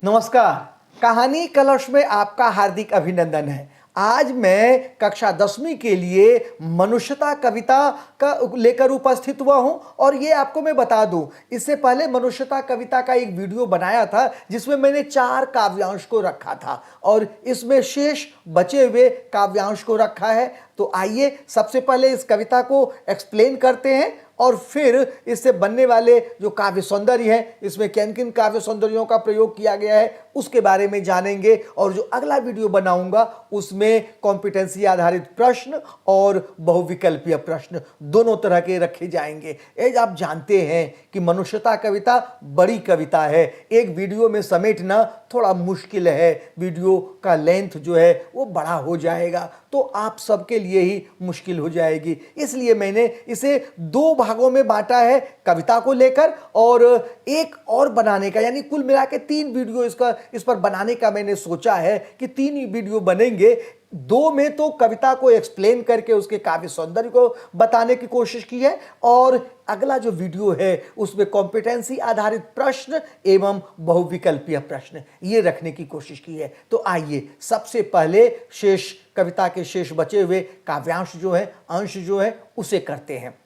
नमस्कार। कहानी कलश में आपका हार्दिक अभिनंदन है। आज मैं कक्षा 10वीं के लिए मनुष्यता कविता का लेकर उपस्थित हुआ हूं और ये आपको मैं बता दूं, इससे पहले मनुष्यता कविता का एक वीडियो बनाया था जिसमें मैंने 4 काव्यांश को रखा था और इसमें शेष बचे हुए काव्यांश को रखा है। तो आइए सबसे पहले इस कविता को एक्सप्लेन करते हैं और फिर इससे बनने वाले जो काव्य सौंदर्य है, इसमें किन किन काव्य सौंदर्यों का प्रयोग किया गया है उसके बारे में जानेंगे। और जो अगला वीडियो बनाऊंगा उसमें कॉम्पिटेंसी आधारित प्रश्न और बहुविकल्पीय प्रश्न दोनों तरह के रखे जाएंगे। एज आप जानते हैं कि मनुष्यता कविता बड़ी कविता है, एक वीडियो में समेटना थोड़ा मुश्किल है, वीडियो का लेंथ जो है वो बड़ा हो जाएगा तो आप सबके लिए ही मुश्किल हो जाएगी। इसलिए मैंने इसे 2 भागों में बांटा है, कविता को लेकर और एक और बनाने का, यानी कुल मिला के 3 वीडियो इस पर बनाने का मैंने सोचा है कि 3 ही वीडियो बनेंगे। 2 में तो कविता को एक्सप्लेन करके उसके काव्य सौंदर्य को बताने की कोशिश की है और अगला जो वीडियो है उसमें कॉम्पिटेंसी आधारित प्रश्न एवं बहुविकल्पीय प्रश्न ये रखने की कोशिश की है। तो आइए सबसे पहले कविता के शेष बचे हुए काव्यांश जो है, अंश जो है उसे करते हैं।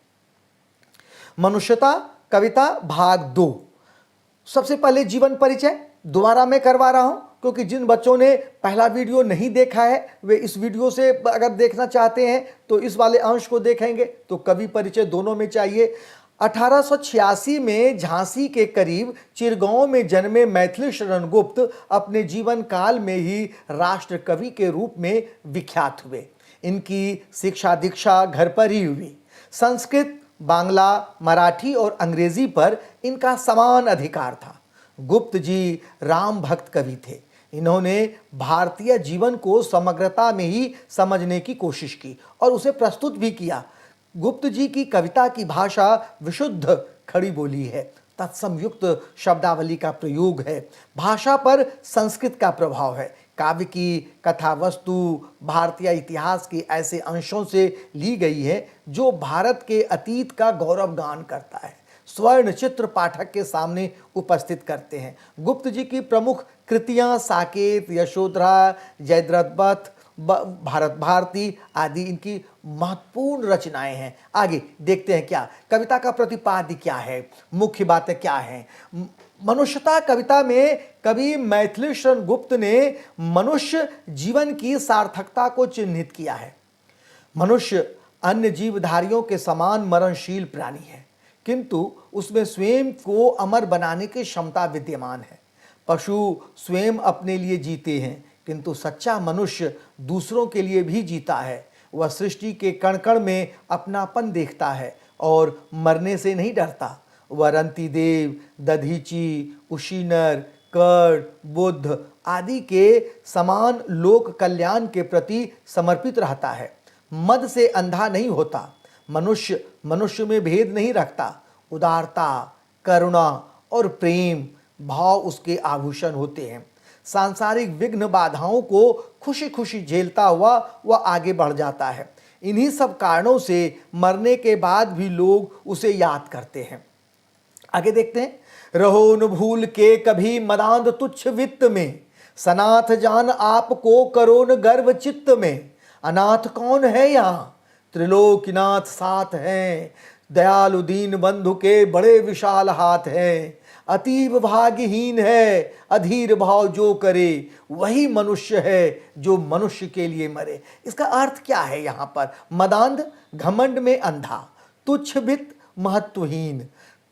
मनुष्यता कविता भाग 2। सबसे पहले जीवन परिचय दोबारा मैं करवा रहा हूं क्योंकि जिन बच्चों ने पहला वीडियो नहीं देखा है वे इस वीडियो से अगर देखना चाहते हैं तो इस वाले अंश को देखेंगे। तो कवि परिचय दोनों में चाहिए। 1886 में झांसी के करीब चिरगांव में जन्मे मैथिली शरण गुप्त अपने जीवन काल में ही राष्ट्र कवि के रूप में विख्यात हुए। इनकी शिक्षा दीक्षा घर पर ही हुई। संस्कृत, बांग्ला, मराठी और अंग्रेजी पर इनका समान अधिकार था। गुप्त जी राम भक्त कवि थे। इन्होंने भारतीय जीवन को समग्रता में ही समझने की कोशिश की और उसे प्रस्तुत भी किया। गुप्त जी की कविता की भाषा विशुद्ध खड़ी बोली है, तत्समयुक्त शब्दावली का प्रयोग है, भाषा पर संस्कृत का प्रभाव है। काव्य की कथा वस्तु भारतीय इतिहास के ऐसे अंशों से ली गई है जो भारत के अतीत का गौरव गान करता है, स्वर्ण चित्र पाठक के सामने उपस्थित करते हैं। गुप्त जी की प्रमुख कृतियां साकेत, यशोधरा, जयद्रथ, भारत भारती आदि इनकी महत्वपूर्ण रचनाएं हैं। आगे देखते हैं क्या कविता का प्रतिपाद्य क्या है, मुख्य बातें क्या हैं। मनुष्यता कविता में कवि मैथिली शरण गुप्त ने मनुष्य जीवन की सार्थकता को चिन्हित किया है। मनुष्य अन्य जीवधारियों के समान मरणशील प्राणी है, किंतु उसमें स्वयं को अमर बनाने की क्षमता विद्यमान है। पशु स्वयं अपने लिए जीते हैं, किंतु सच्चा मनुष्य दूसरों के लिए भी जीता है। वह सृष्टि के कण कण में अपनापन देखता है और मरने से नहीं डरता। वह रंतिदेव, दधीची, उशीनर, कर्ण, बुद्ध आदि के समान लोक कल्याण के प्रति समर्पित रहता है। मद से अंधा नहीं होता। मनुष्य मनुष्य में भेद नहीं रखता। उदारता, करुणा और प्रेम भाव उसके आभूषण होते हैं। सांसारिक विघ्न बाधाओं को खुशी खुशी झेलता हुआ वह आगे बढ़ जाता है। इन्हीं सब कारणों से मरने के बाद भी लोग उसे याद करते हैं। आगे देखते हैं। रहो न भूल के कभी मदांध तुच्छ वित्त में, सनाथ जान आपको करो न गर्व चित्त में। अनाथ कौन है यहाँ, त्रिलोकीनाथ साथ हैं, दयालु दीन बंधु के बड़े विशाल हाथ हैं। अतीब भाग्यहीन है अधीर भाव जो करे, वही मनुष्य है जो मनुष्य के लिए मरे। इसका अर्थ क्या है यहाँ पर? मदांध घमंड में अंधा, तुच्छवित्त महत्वहीन,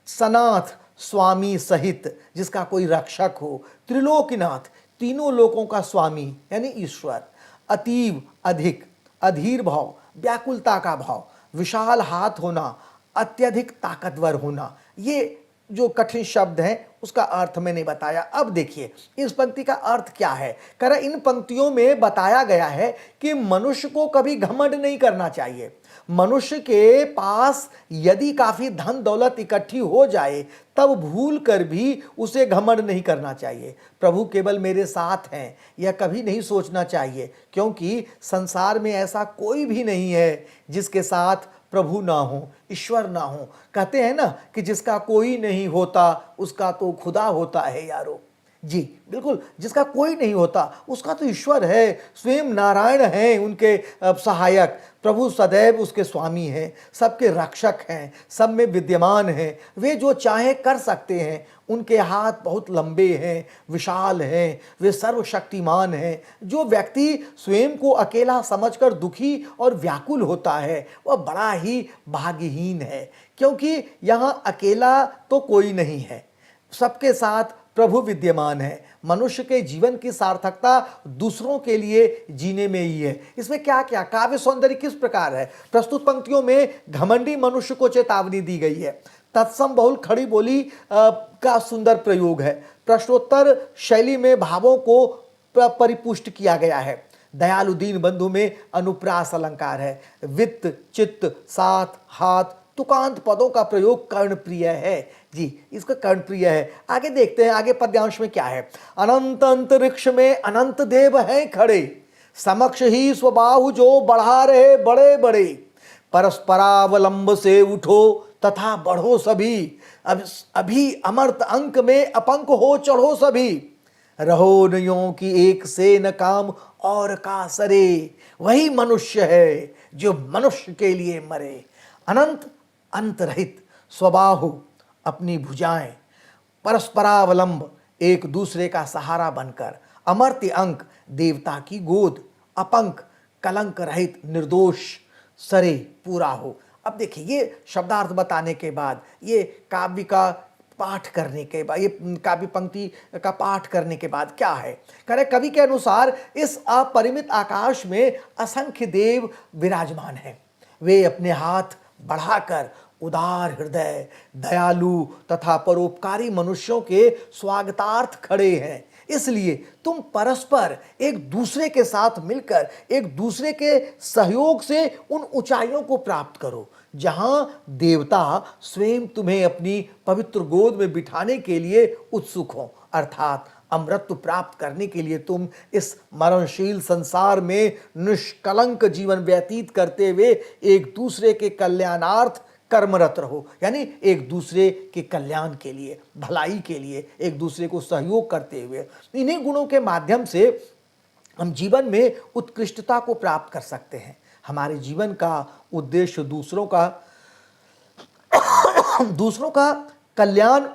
सनाथ स्वामी सहित जिसका कोई रक्षक हो, त्रिलोकीनाथ तीनों लोकों का स्वामी यानी ईश्वर, अतीव अधिक, अधीर भाव व्याकुलता का भाव, विशाल हाथ होना, अत्यधिक ताकतवर होना। ये जो कठिन शब्द हैं उसका अर्थ मैंने बताया। अब देखिए इस पंक्ति का अर्थ क्या है। इन पंक्तियों में बताया गया है कि मनुष्य को कभी घमंड नहीं करना चाहिए। मनुष्य के पास यदि काफी धन दौलत इकट्ठी हो जाए तब भूल कर भी उसे घमंड नहीं करना चाहिए। प्रभु केवल मेरे साथ हैं यह कभी नहीं सोचना चाहिए, क्योंकि संसार में ऐसा कोई भी नहीं है जिसके साथ प्रभु ना हो, ईश्वर ना हो। कहते हैं ना कि जिसका कोई नहीं होता उसका तो खुदा होता है यारो। जी, बिल्कुल, जिसका कोई नहीं होता, उसका तो ईश्वर है, स्वयं नारायण हैं उनके सहायक, प्रभु सदैव उसके स्वामी हैं, सबके रक्षक हैं, सब में विद्यमान हैं, वे जो चाहें कर सकते हैं, उनके हाथ बहुत लंबे हैं, विशाल हैं, वे सर्वशक्तिमान हैं। जो व्यक्ति स्वयं को अकेला समझकर दुखी और व्याकुल होता है, वह बड़ा ही भाग्यहीन है, क्योंकि यहाँ अकेला तो कोई नहीं है, सबके साथ प्रभु विद्यमान है। मनुष्य के जीवन की सार्थकता दूसरों के लिए जीने में ही है। इसमें क्या क्या काव्य सौंदर्य किस प्रकार है? प्रस्तुत पंक्तियों में घमंडी मनुष्य को चेतावनी दी गई है। तत्सम बहुल खड़ी बोली का सुंदर प्रयोग है। प्रश्नोत्तर शैली में भावों को परिपुष्ट किया गया है। दयालु दीन बंधु में अनुप्रास अलंकार है। वित्त, चित्त, साथ, हाथ, तुकांत पदों का प्रयोग कर्णप्रिय है। जी, इसका कर्णप्रिय है। आगे देखते हैं, आगे पद्यांश में क्या है। अनंत अंतरिक्ष में अनंत देव हैं खड़े, समक्ष ही स्वबाहु जो बढ़ा रहे बड़े बड़े, परस्परावलंब से उठो तथा बढ़ो सभी, अभी अमर्त अंक में अपंक हो चढ़ो सभी, रहो नयों की एक से न काम और का सरे, वही मनुष्य है जो मनुष्य के लिए मरे। अनंत अंत रहित, स्वबाहु अपनी भुजाएं, परस्परावलंब एक दूसरे का सहारा बनकर, अमर्त्य अंक देवता की गोद, अपंक कलंक रहित निर्दोष, सरे पूरा हो। अब देखिए, ये शब्दार्थ बताने के बाद, ये काव्य का पाठ करने के बाद, ये काव्य पंक्ति का पाठ करने के बाद क्या है? करे कवि के अनुसार इस अपरिमित आकाश में असंख्य देव विराजमान हैं। वे अपने हाथ बढ़ाकर उदार हृदय, दयालु तथा परोपकारी मनुष्यों के स्वागतार्थ खड़े हैं। इसलिए तुम परस्पर एक दूसरे के साथ मिलकर एक दूसरे के सहयोग से उन ऊंचाइयों को प्राप्त करो जहां देवता स्वयं तुम्हें अपनी पवित्र गोद में बिठाने के लिए उत्सुक हो, अर्थात अमृत प्राप्त करने के लिए तुम इस मरणशील संसार में निष्कलंक जीवन व्यतीत करते हुए एक दूसरे के कल्याणार्थ कर्मरत रहो। यानी एक दूसरे के कल्याण के लिए, भलाई के लिए एक दूसरे को सहयोग करते हुए, इन्हीं गुणों के माध्यम से हम जीवन में उत्कृष्टता को प्राप्त कर सकते हैं। हमारे जीवन का उद्देश्य दूसरों का कल्याण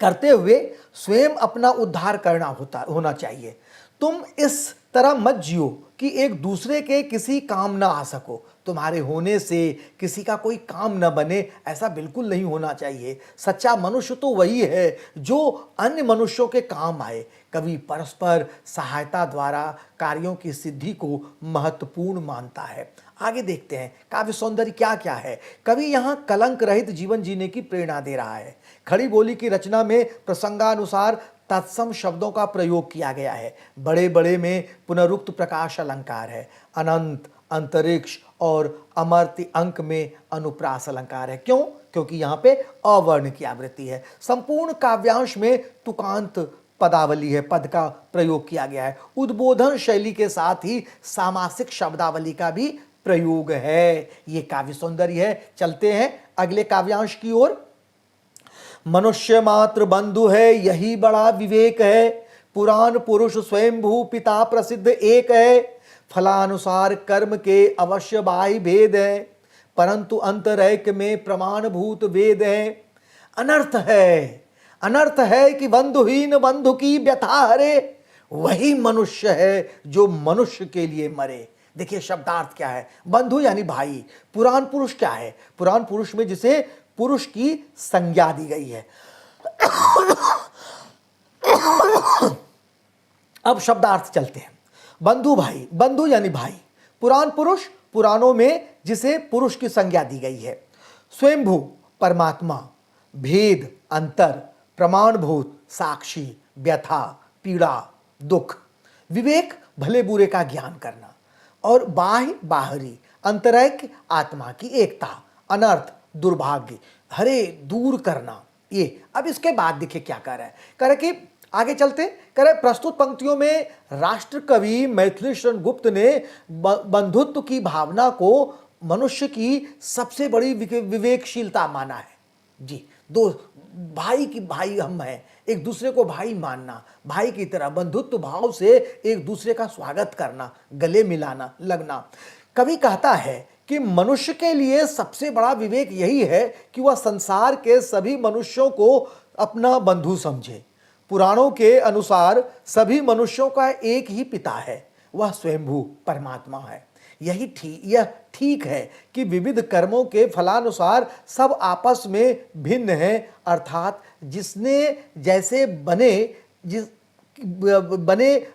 करते हुए स्वयं अपना उद्धार करना होना चाहिए। तुम इस तरह मत जियो कि एक दूसरे के किसी काम ना आ सको, तुम्हारे होने से किसी का कोई काम न बने, ऐसा बिल्कुल नहीं होना चाहिए। सच्चा मनुष्य तो वही है जो अन्य मनुष्यों के काम आए। कवि परस्पर सहायता द्वारा कार्यों की सिद्धि को महत्वपूर्ण मानता है। आगे देखते हैं काव्य सौंदर्य क्या क्या है। कवि यहाँ कलंक रहित जीवन जीने की प्रेरणा दे रहा है। खड़ी बोली की रचना में प्रसंगानुसार तत्सम शब्दों का प्रयोग किया गया है। बड़े बड़े में पुनरुक्त प्रकाश अलंकार है। अनंत, अंतरिक्ष और अमर्त्य अंक में अनुप्रास अलंकार है। क्यों? क्योंकि यहाँ पे अवर्ण की आवृत्ति है। संपूर्ण काव्यांश में तुकांत पदावली है, पद का प्रयोग किया गया है। उद्बोधन शैली के साथ ही सामासिक शब्दावली का भी प्रयोग है। ये काव्य सौंदर्य है। चलते हैं अगले काव्यांश की ओर। मनुष्य मात्र बंधु है, यही बड़ा विवेक है, पुराण पुरुष स्वयंभू पिता प्रसिद्ध एक है, फलानुसार कर्म के अवश्य बाह्य भेद है, परंतु अंतरैक्य में प्रमाणभूत वेद है। अनर्थ है कि बंधुहीन बंधु की व्यथा हरे, वही मनुष्य है जो मनुष्य के लिए मरे। देखिए शब्दार्थ क्या है। बंधु यानी भाई। पुराण पुरुष क्या है? पुराण पुरुष में जिसे पुरुष की संज्ञा दी गई है। अब शब्दार्थ चलते हैं। बंधु भाई, बंधु यानी भाई। पुराण पुरुष, पुराणों में जिसे पुरुष की संज्ञा दी गई है। स्वयंभू परमात्मा, भेद अंतर, प्रमाणभूत साक्षी, व्यथा पीड़ा दुख, विवेक भले बुरे का ज्ञान करना, और बाह्य बाहरी, अंतरैक्य आत्मा की एकता, अनर्थ दुर्भाग्य हरे दूर करना। ये अब इसके बाद देखिए क्या कर रहा है। कह रहे कि आगे चलते, कह रहे प्रस्तुत पंक्तियों में राष्ट्र कवि मैथिली शरण गुप्त ने बंधुत्व की भावना को मनुष्य की सबसे बड़ी विवेकशीलता माना है। जी, दो भाई की भाई हम हैं, एक दूसरे को भाई मानना, भाई की तरह बंधुत्व भाव से एक दूसरे का स्वागत करना, गले मिलाना, लगना। कवि कहता है कि मनुष्य के लिए सबसे बड़ा विवेक यही है कि वह संसार के सभी मनुष्यों को अपना बंधु समझे। पुराणों के अनुसार सभी मनुष्यों का एक ही पिता है, वह स्वयंभू परमात्मा है। यह ठीक है कि विविध कर्मों के फलानुसार सब आपस में भिन्न हैं, अर्थात जिसने जैसे बने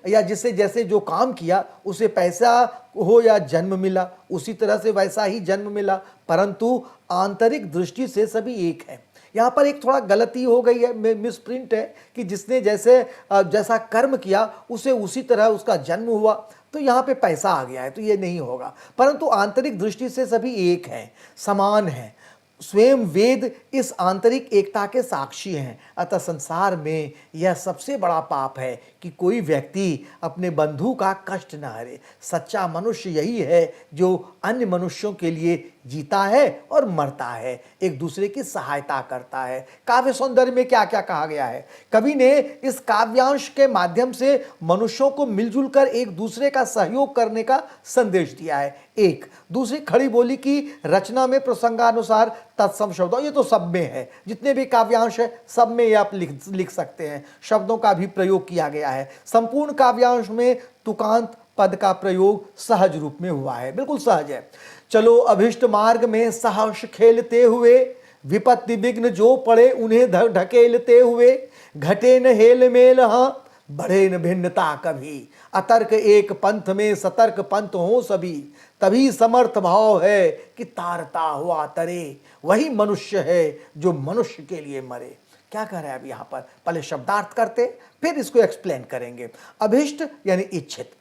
या जिसे जैसे जो काम किया उसे पैसा हो या जन्म मिला, उसी तरह से वैसा ही जन्म मिला, परंतु आंतरिक दृष्टि से सभी एक है। यहाँ पर एक थोड़ा गलती हो गई है, मिसप्रिंट है कि जिसने जैसा कर्म किया उसे उसी तरह उसका जन्म हुआ, तो यहाँ पे पैसा आ गया है, तो ये नहीं होगा। परंतु आंतरिक दृष्टि से सभी एक हैं, समान हैं। स्वयं वेद इस आंतरिक एकता के साक्षी हैं। अतः संसार में यह सबसे बड़ा पाप है कि कोई व्यक्ति अपने बंधु का कष्ट न हरे। सच्चा मनुष्य यही है जो अन्य मनुष्यों के लिए जीता है और मरता है, एक दूसरे की सहायता करता है। काव्य सौंदर्य में क्या क्या कहा गया है। कवि ने इस काव्यांश के माध्यम से मनुष्यों को मिलजुल कर एक दूसरे का सहयोग करने का संदेश दिया है। एक दूसरी खड़ी बोली की रचना में प्रसंगानुसार तत्सम शब्दों, ये तो सब में है, जितने भी काव्यांश है सब में ये आप लिख सकते हैं, शब्दों का भी प्रयोग किया गया है। संपूर्ण काव्यांश में तुकांत पद का प्रयोग सहज रूप में हुआ है, बिल्कुल सहज है। चलो अभिष्ट मार्ग में सहर्ष खेलते हुए, विपत्ति विघ्न जो पड़े उन्हें ढकेलते हुए, घटे न हेल मेल हाँ बढ़े न भिन्नता कभी, अतर्क एक पंथ में सतर्क पंथ हो सभी, तभी समर्थ भाव है कि तारता हुआ तरे, वही मनुष्य है जो मनुष्य के लिए मरे। क्या कह रहा है अब यहाँ पर, पहले शब्दार्थ करते फिर इसको एक्सप्लेन करेंगे। अभिष्ट यानी इच्छित,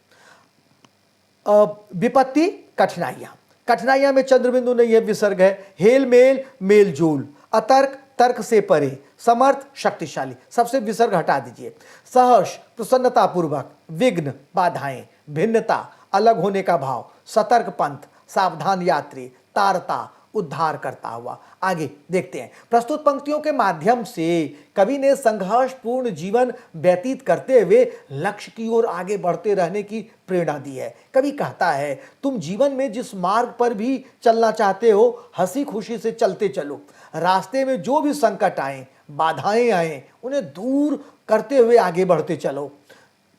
विपत्ति कठिनाइयां में चंद्रबिंदु नहीं है, विसर्ग है। हेल मेल मेल जोल, अतर्क तर्क से परे, समर्थ शक्तिशाली, सबसे विसर्ग हटा दीजिए। सहर्ष प्रसन्नता पूर्वक, विघ्न बाधाएं, भिन्नता अलग होने का भाव, सतर्क पंथ सावधान यात्री, तारता उद्धार करता हुआ। आगे देखते हैं। प्रस्तुत पंक्तियों के माध्यम से कवि ने संघर्षपूर्ण जीवन व्यतीत करते हुए लक्ष्य की ओर आगे बढ़ते रहने की प्रेरणा दी है। कवि कहता है, तुम जीवन में जिस मार्ग पर भी चलना चाहते हो, हंसी खुशी से चलते चलो। रास्ते में जो भी संकट आए, बाधाएं आए, उन्हें दूर करते हुए आगे बढ़ते चलो,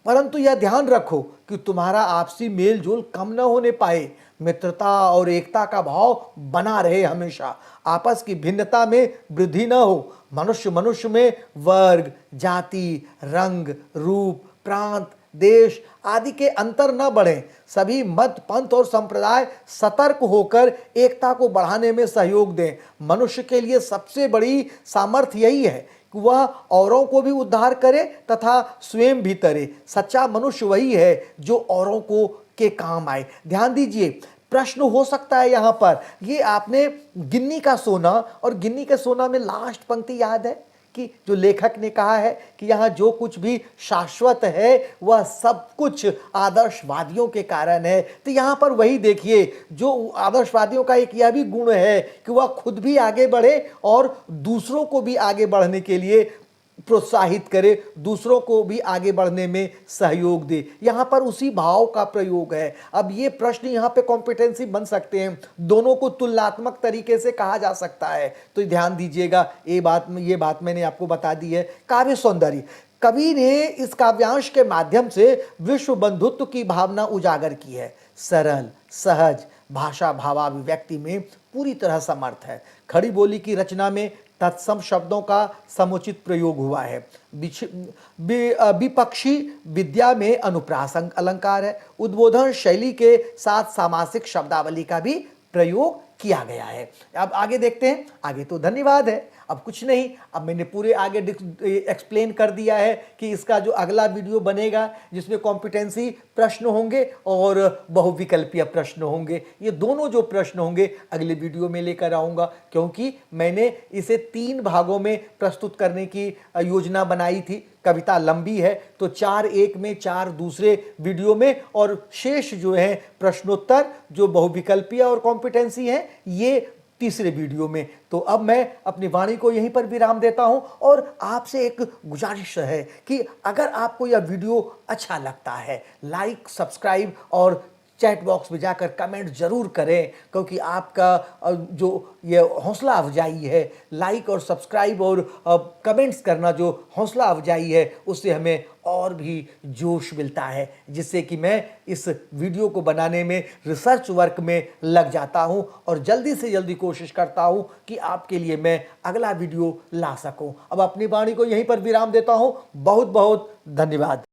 परंतु यह ध्यान रखो कि तुम्हारा आपसी मेल जोल कम न होने पाए। मित्रता और एकता का भाव बना रहे हमेशा, आपस की भिन्नता में वृद्धि न हो। मनुष्य मनुष्य में वर्ग, जाति, रंग, रूप, प्रांत, देश आदि के अंतर न बढ़े। सभी मत, पंथ और संप्रदाय सतर्क होकर एकता को बढ़ाने में सहयोग दें। मनुष्य के लिए सबसे बड़ी सामर्थ्य यही है कि वह औरों को भी उद्धार करे तथा स्वयं भी तरे। सच्चा मनुष्य वही है जो औरों को के काम आए। ध्यान दीजिए, प्रश्न हो सकता है यहाँ पर, ये आपने गिन्नी का सोना, और गिन्नी के सोना में लास्ट पंक्ति याद है कि जो लेखक ने कहा है कि यहाँ जो कुछ भी शाश्वत है वह सब कुछ आदर्शवादियों के कारण है। तो यहाँ पर वही देखिए, जो आदर्शवादियों का एक यह भी गुण है कि वह खुद भी आगे बढ़े और दूसरों को भी आगे बढ़ने के लिए प्रोत्साहित करे, दूसरों को भी आगे बढ़ने में सहयोग दे। यहाँ पर उसी भाव का प्रयोग है। अब ये प्रश्न यहाँ पे कॉम्पिटेंसी बन सकते हैं, दोनों को तुलनात्मक तरीके से कहा जा सकता है, तो ध्यान दीजिएगा। ये बात मैंने आपको बता दी है। काव्य सौंदर्य, कवि ने इस काव्यांश के माध्यम से विश्व बंधुत्व की भावना उजागर की है। सरल सहज भाषा भावाभिव्यक्ति में पूरी तरह समर्थ है। खड़ी बोली की रचना में तत्सम शब्दों का समुचित प्रयोग हुआ है। विपक्षी विद्या में अनुप्रास अलंकार है। उद्बोधन शैली के साथ सामासिक शब्दावली का भी प्रयोग किया गया है। अब आगे देखते हैं। आगे तो धन्यवाद है, अब कुछ नहीं, अब मैंने पूरे आगे एक्सप्लेन कर दिया है कि इसका जो अगला वीडियो बनेगा जिसमें कॉम्पिटेंसी प्रश्न होंगे और बहुविकल्पीय प्रश्न होंगे, ये दोनों जो प्रश्न होंगे अगले वीडियो में लेकर आऊँगा, क्योंकि मैंने इसे 3 भागों में प्रस्तुत करने की योजना बनाई थी। कविता लंबी है तो 4 एक में, 4 दूसरे वीडियो में, और शेष जो है प्रश्नोत्तर जो बहुविकल्पीय और कॉम्पिटेंसी है ये तीसरे वीडियो में। तो अब मैं अपनी वाणी को यहीं पर विराम देता हूं और आपसे एक गुजारिश है कि अगर आपको यह वीडियो अच्छा लगता है, लाइक, सब्सक्राइब और चैट बॉक्स में जाकर कमेंट ज़रूर करें, क्योंकि आपका जो ये हौसला अफजाई है, लाइक और सब्सक्राइब और कमेंट्स करना जो हौसला अफजाई है, उससे हमें और भी जोश मिलता है, जिससे कि मैं इस वीडियो को बनाने में रिसर्च वर्क में लग जाता हूं और जल्दी से जल्दी कोशिश करता हूं कि आपके लिए मैं अगला वीडियो ला सकूं। अब अपनी वाणी को यहीं पर विराम देता हूं। बहुत बहुत धन्यवाद।